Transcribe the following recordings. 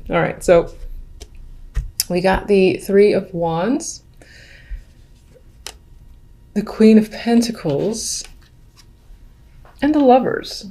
All right, so we got the Three of Wands, the Queen of Pentacles, and the Lovers.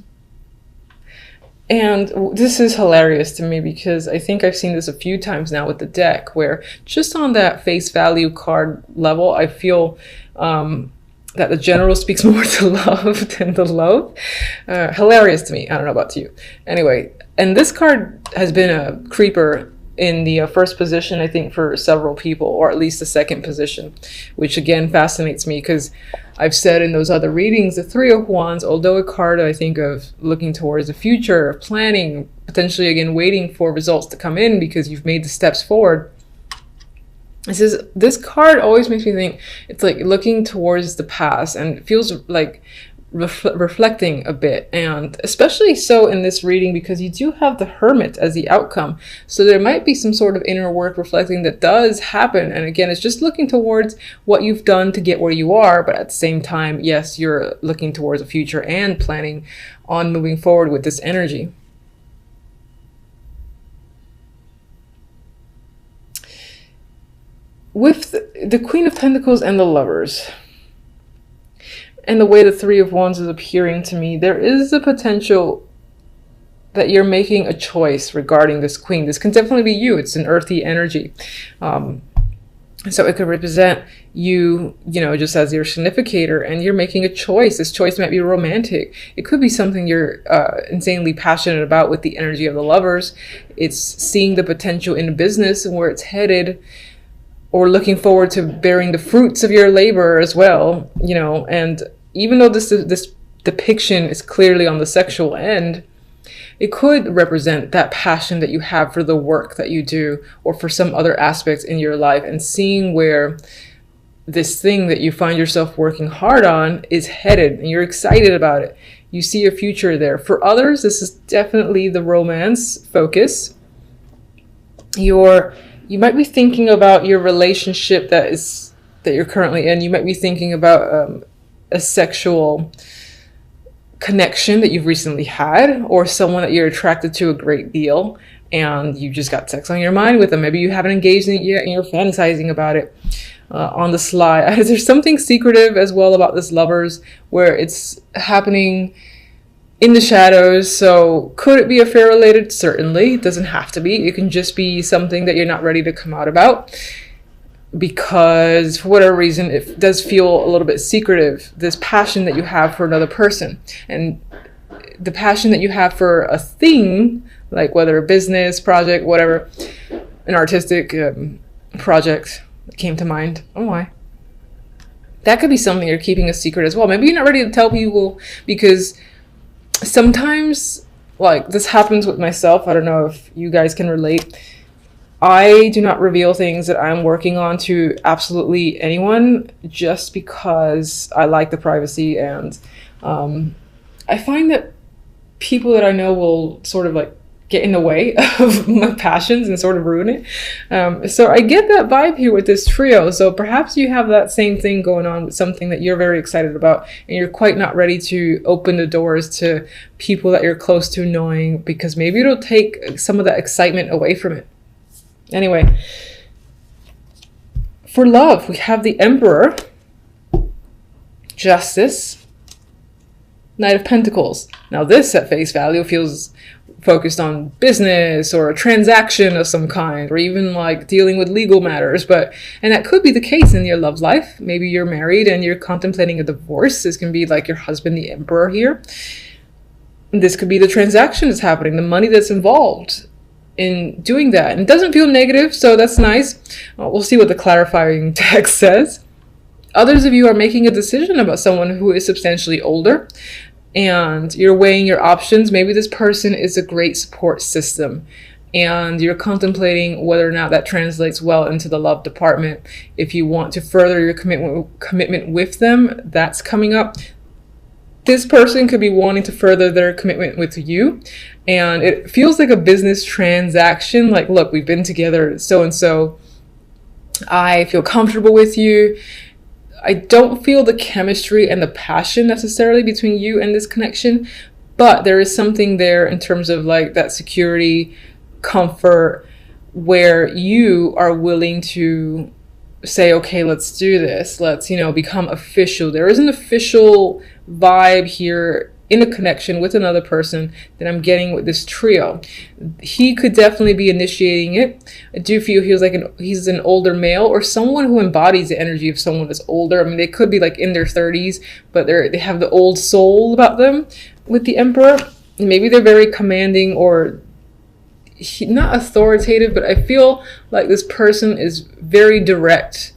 And this is hilarious to me because I think I've seen this a few times now with the deck, where just on that face value card level, I feel that the general speaks more to love than the loathe. Hilarious to me. I don't know about you. Anyway, and this card has been a creeper in the first position, I think, for several people, or at least the second position, which again fascinates me because I've said in those other readings, the Three of Wands, although a card I think of looking towards the future, planning, potentially again waiting for results to come in because you've made the steps forward. This card always makes me think it's like looking towards the past, and it feels like reflecting a bit, and especially so in this reading because you do have the Hermit as the outcome, so there might be some sort of inner work reflecting that does happen. And again, it's just looking towards what you've done to get where you are, but at the same time, yes, you're looking towards the future and planning on moving forward with this energy. With the Queen of Pentacles and the Lovers, and the way the Three of Wands is appearing to me, there is a potential that you're making a choice regarding this Queen. This can definitely be you. It's an earthy energy. So it could represent you, just as your significator, and you're making a choice. This choice might be romantic. It could be something you're insanely passionate about with the energy of the Lovers. It's seeing the potential in business and where it's headed, or looking forward to bearing the fruits of your labor as well, and even though this depiction is clearly on the sexual end, it could represent that passion that you have for the work that you do or for some other aspects in your life, and seeing where this thing that you find yourself working hard on is headed and you're excited about it. You see a future there. For others, this is definitely the romance focus. You might be thinking about your relationship that you're currently in. You might be thinking about a sexual connection that you've recently had, or someone that you're attracted to a great deal, and you just got sex on your mind with them. Maybe you haven't engaged in it yet and you're fantasizing about it on the sly. There's something secretive as well about this Lovers, where it's happening in the shadows. So could it be affair related? Certainly. It doesn't have to be. It can just be something that you're not ready to come out about because for whatever reason it does feel a little bit secretive, this passion that you have for another person, and the passion that you have for a thing, like whether a business project, whatever, an artistic project that came to mind. Oh my. That could be something you're keeping a secret as well. Maybe you're not ready to tell people because sometimes, like, this happens with myself. I don't know if you guys can relate. I do not reveal things that I'm working on to absolutely anyone just because I like the privacy, and I find that people that I know will sort of like get in the way of my passions and sort of ruin it. So I get that vibe here with this trio. So perhaps you have that same thing going on with something that you're very excited about and you're quite not ready to open the doors to people that you're close to knowing, because maybe it'll take some of that excitement away from it. Anyway, for love, we have the Emperor, Justice, Knight of Pentacles. Now this at face value feels focused on business or a transaction of some kind, or even like dealing with legal matters, and that could be the case in your love life. Maybe you're married and you're contemplating a divorce. This can be like your husband, the Emperor here. This could be the transaction that's happening, the money that's involved in doing that. And it doesn't feel negative, so that's nice. We'll see what the clarifying text says. Others of you are making a decision about someone who is substantially older, and you're weighing your options. Maybe this person is a great support system, and you're contemplating whether or not that translates well into the love department. If you want to further your commitment with them, that's coming up. This person could be wanting to further their commitment with you, and it feels like a business transaction. Like, look, we've been together so-and-so. I feel comfortable with you. I don't feel the chemistry and the passion necessarily between you and this connection, but there is something there in terms of like that security, comfort where you are willing to say, okay, let's do this. Let's, become official. There is an official vibe here in a connection with another person that I'm getting with this trio. He could definitely be initiating it. I do feel he's an older male, or someone who embodies the energy of someone that's older. I mean, they could be like in their 30s, but they have the old soul about them with the Emperor. Maybe they're very commanding or not authoritative, but I feel like this person is very direct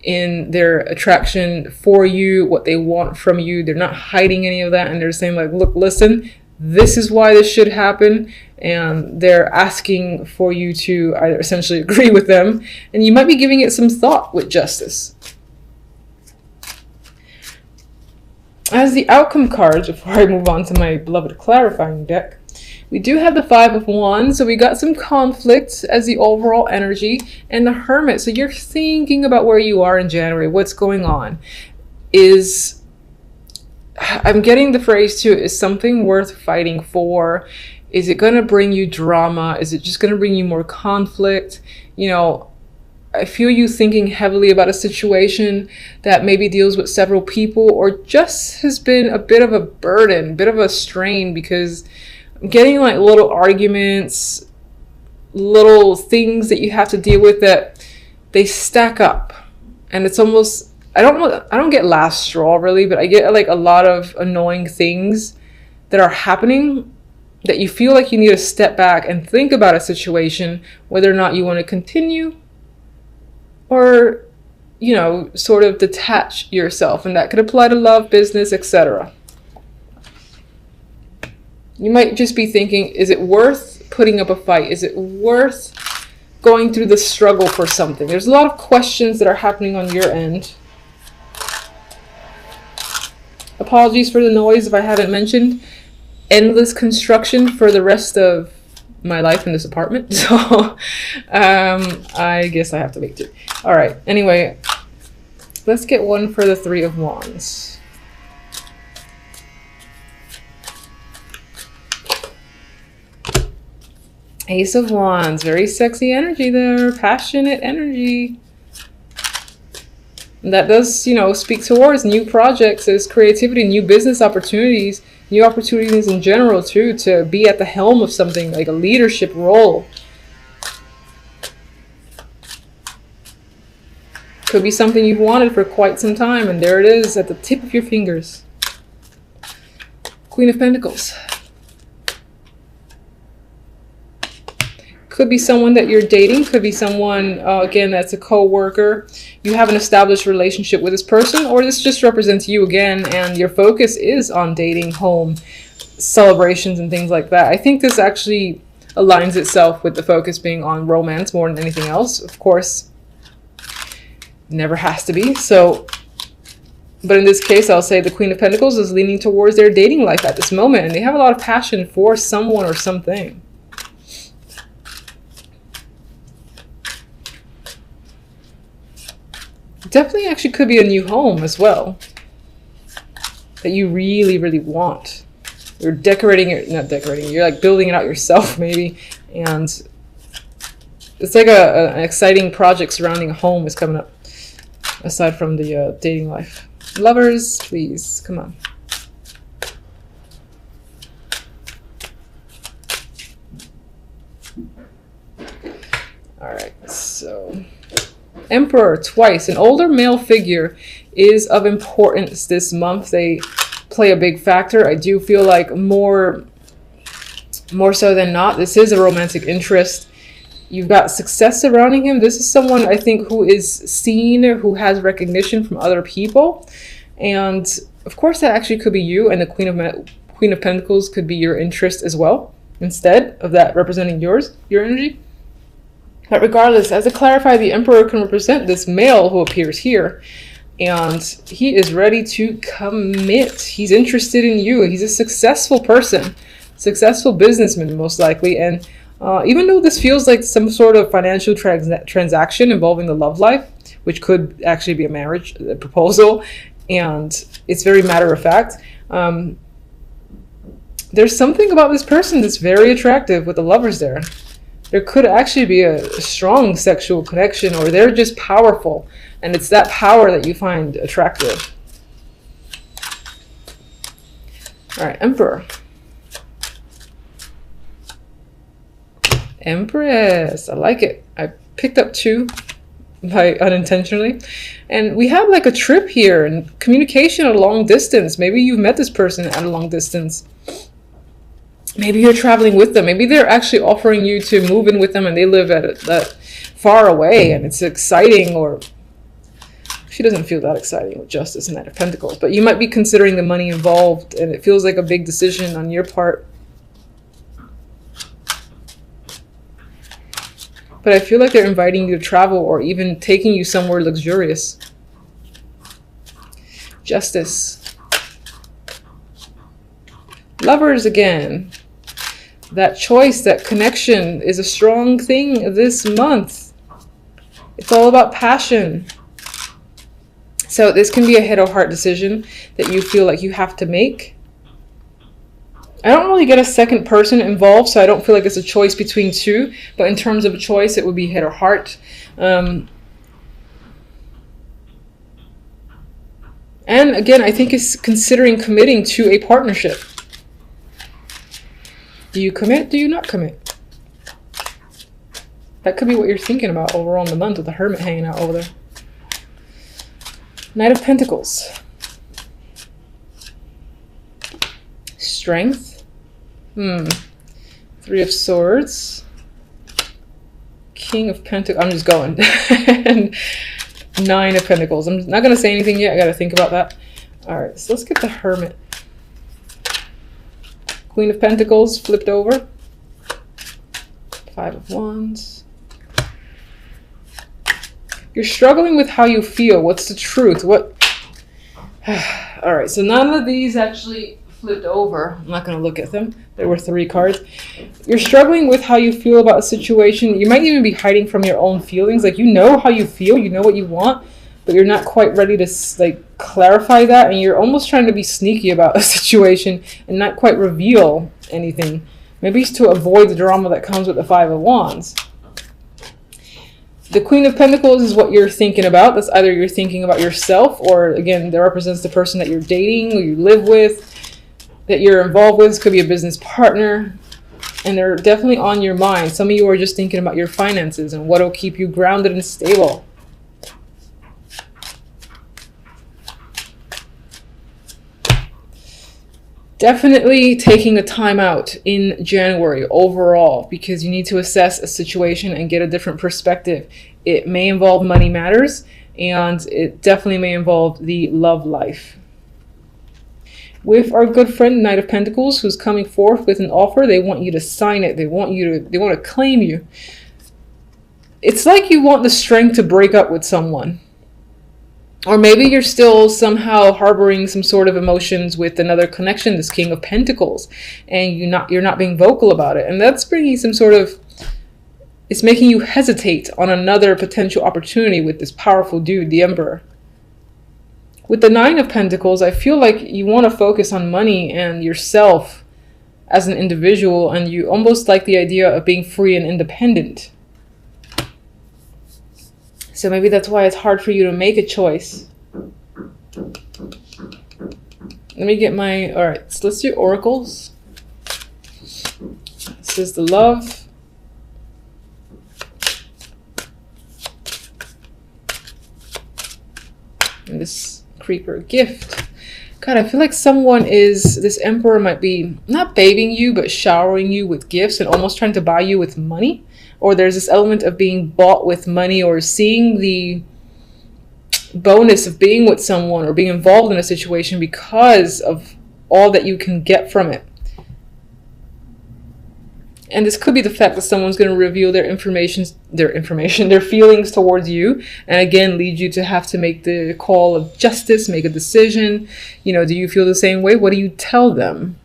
in their attraction for you, what they want from you. They're not hiding any of that, and they're saying like, look, listen, this is why this should happen, and they're asking for you to either essentially agree with them, and you might be giving it some thought with justice. As the outcome cards, before I move on to my beloved clarifying deck, we do have the Five of Wands, so we got some conflict as the overall energy, and the Hermit. So you're thinking about where you are in January, what's going on. I'm getting the phrase too, is something worth fighting for? Is it going to bring you drama? Is it just going to bring you more conflict? I feel you thinking heavily about a situation that maybe deals with several people, or just has been a bit of a burden, a bit of a strain, because I'm getting like little arguments, little things that you have to deal with that they stack up, and it's almost, I don't get last straw really, but I get like a lot of annoying things that are happening that you feel like you need to step back and think about a situation, whether or not you want to continue or, sort of detach yourself. And that could apply to love, business, etc. You might just be thinking, is it worth putting up a fight? Is it worth going through the struggle for something? There's a lot of questions that are happening on your end. Apologies for the noise if I haven't mentioned. Endless construction for the rest of my life in this apartment. So I guess I have to wait too. All right. Anyway, let's get one for the Three of Wands. Ace of Wands, very sexy energy there, passionate energy. And that does, speak towards new projects, as creativity, new business opportunities, new opportunities in general too, to be at the helm of something, like a leadership role. Could be something you've wanted for quite some time, and there it is at the tip of your fingers. Queen of Pentacles. Could be someone that you're dating, could be someone, again, that's a co-worker. You have an established relationship with this person, or this just represents you again, and your focus is on dating, home, celebrations, and things like that. I think this actually aligns itself with the focus being on romance more than anything else. Of course, never has to be. So, but in this case, I'll say the Queen of Pentacles is leaning towards their dating life at this moment, and they have a lot of passion for someone or something. Definitely actually could be a new home as well that you really, really want. You're decorating it, not decorating, you're like building it out yourself maybe. And it's like an exciting project surrounding a home is coming up, aside from the dating life. Lovers, please, come on. All right, so Emperor twice. An older male figure is of importance this month. They play a big factor. I do feel like more so than not, this is a romantic interest. You've got success surrounding him. This is someone, I think, who is seen, who has recognition from other people. And of course, that actually could be you, and the Queen of Pentacles could be your interest as well, instead of that representing your energy. But regardless, as I clarify, the Emperor can represent this male who appears here, and he is ready to commit. He's interested in you. He's a successful person, successful businessman most likely. And even though this feels like some sort of financial transaction involving the love life, which could actually be a marriage proposal, and it's very matter of fact, there's something about this person that's very attractive with the lovers there. There could actually be a strong sexual connection, or they're just powerful, and it's that power that you find attractive. All right, Emperor. Empress, I like it. I picked up 2 by unintentionally. And we have like a trip here and communication at a long distance. Maybe you've met this person at a long distance. Maybe you're traveling with them. Maybe they're actually offering you to move in with them and they live at that far away and it's exciting, or she doesn't feel that exciting with Justice and Knight of Pentacles. But you might be considering the money involved and it feels like a big decision on your part. But I feel like they're inviting you to travel or even taking you somewhere luxurious. Justice. Lovers again. That choice, that connection is a strong thing this month. It's all about passion. So this can be a head or heart decision that you feel like you have to make. I don't really get a second person involved, so I don't feel like it's a choice between 2. But in terms of a choice, it would be head or heart. And again, I think it's considering committing to a partnership. Do you commit? Do you not commit? That could be what you're thinking about overall in the month with the Hermit hanging out over there. Knight of Pentacles. Strength. 3 of Swords. King of Pentacles. I'm just going. And 9 of Pentacles. I'm not going to say anything yet. I got to think about that. All right, so let's get the Hermit. Queen of Pentacles flipped over. 5 of Wands. You're struggling with how you feel. What's the truth? What? All right, so none of these actually flipped over. I'm not going to look at them. There were 3 cards. You're struggling with how you feel about a situation. You might even be hiding from your own feelings. Like, you know how you feel, you know what you want, but you're not quite ready to like clarify that, and you're almost trying to be sneaky about a situation and not quite reveal anything. Maybe it's to avoid the drama that comes with the 5 of Wands. The Queen of Pentacles is what you're thinking about. That's either you're thinking about yourself, or again, that represents the person that you're dating or you live with, that you're involved with. This could be a business partner, and they're definitely on your mind. Some of you are just thinking about your finances and what will keep you grounded and stable. Definitely taking a time out in January overall, because you need to assess a situation and get a different perspective. It may involve money matters, and it definitely may involve the love life. With our good friend Knight of Pentacles, who's coming forth with an offer, they want you to sign it. They want to claim you. It's like you want the strength to break up with someone. Or maybe you're still somehow harboring some sort of emotions with another connection, this King of Pentacles, and you're not being vocal about it. And that's bringing some sort of, it's making you hesitate on another potential opportunity with this powerful dude, the Emperor. With the 9 of Pentacles, I feel like you want to focus on money and yourself as an individual, and you almost like the idea of being free and independent. So maybe that's why it's hard for you to make a choice. Let me get my, all right, so let's do oracles. This is the Love. And this Creeper, Gift. God, I feel like this Emperor might be not babying you, but showering you with gifts and almost trying to buy you with money. Or there's this element of being bought with money, or seeing the bonus of being with someone or being involved in a situation because of all that you can get from it. And this could be the fact that someone's going to reveal their feelings towards you, and again lead you to have to make the call of justice, make a decision. You know, do you feel the same way? What do you tell them?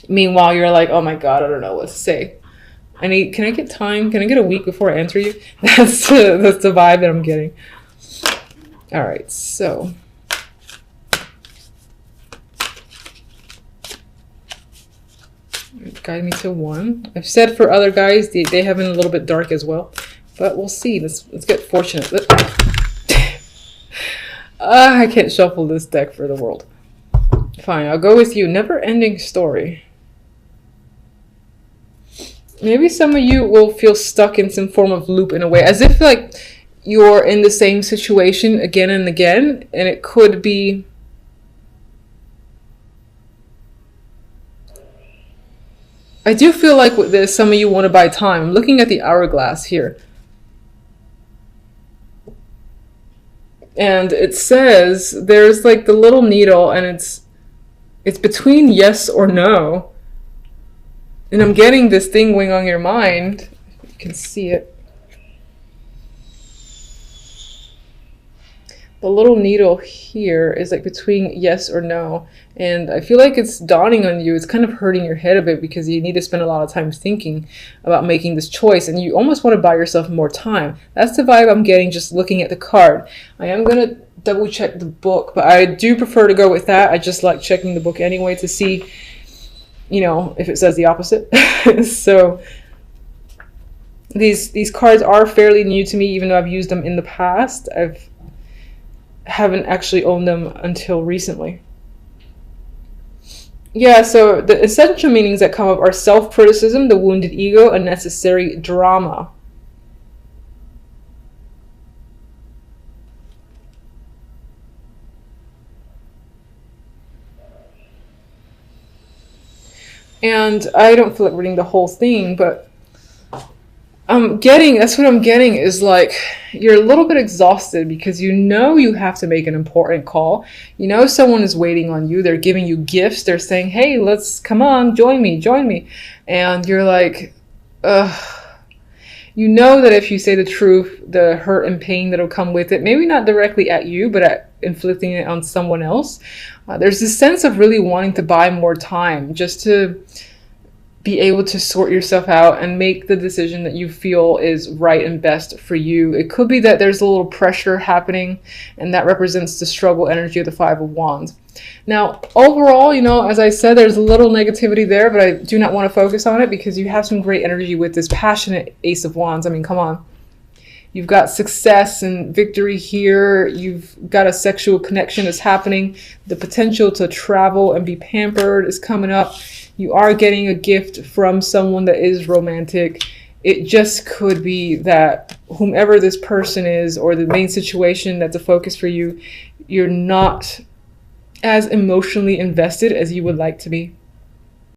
Meanwhile, you're like, oh my God, I don't know what to say. Can I get time? Can I get a week before I answer you? That's the vibe that I'm getting. All right, so. Guide me to 1. I've said for other guys, they have been a little bit dark as well. But we'll see. Let's get fortunate. I can't shuffle this deck for the world. Fine, I'll go with you. Never-ending story. Maybe some of you will feel stuck in some form of loop in a way, as if like you're in the same situation again and again, and it could be I do feel like with this, some of you want to buy time. I'm looking at the hourglass here. And it says there's like the little needle, and it's between yes or no. And I'm getting this thing going on your mind. You can see it. The little needle here is like between yes or no. And I feel like it's dawning on you. It's kind of hurting your head a bit because you need to spend a lot of time thinking about making this choice. And you almost want to buy yourself more time. That's the vibe I'm getting just looking at the card. I am going to double check the book, but I do prefer to go with that. I just like checking the book anyway to see, you know, if it says the opposite. So these cards are fairly new to me, even though I've used them in the past. Haven't actually owned them until recently. Yeah, so the essential meanings that come up are self-criticism, the wounded ego, unnecessary drama. And I don't feel like reading the whole thing, but that's what I'm getting is like, you're a little bit exhausted because you know you have to make an important call. You know someone is waiting on you. They're giving you gifts. They're saying, hey, come on, join me. And you're like, ugh. You know that if you say the truth, the hurt and pain that'll come with it, maybe not directly at you, but at inflicting it on someone else. There's this sense of really wanting to buy more time just to be able to sort yourself out and make the decision that you feel is right and best for you. It could be that there's a little pressure happening, and that represents the struggle energy of the Five of Wands. Now, overall, you know, as I said, there's a little negativity there, but I do not want to focus on it because you have some great energy with this passionate Ace of Wands. I mean, come on. You've got success and victory here. You've got a sexual connection that's happening. The potential to travel and be pampered is coming up. You are getting a gift from someone that is romantic. It just could be that whomever this person is, or the main situation that's a focus for you, you're not as emotionally invested as you would like to be.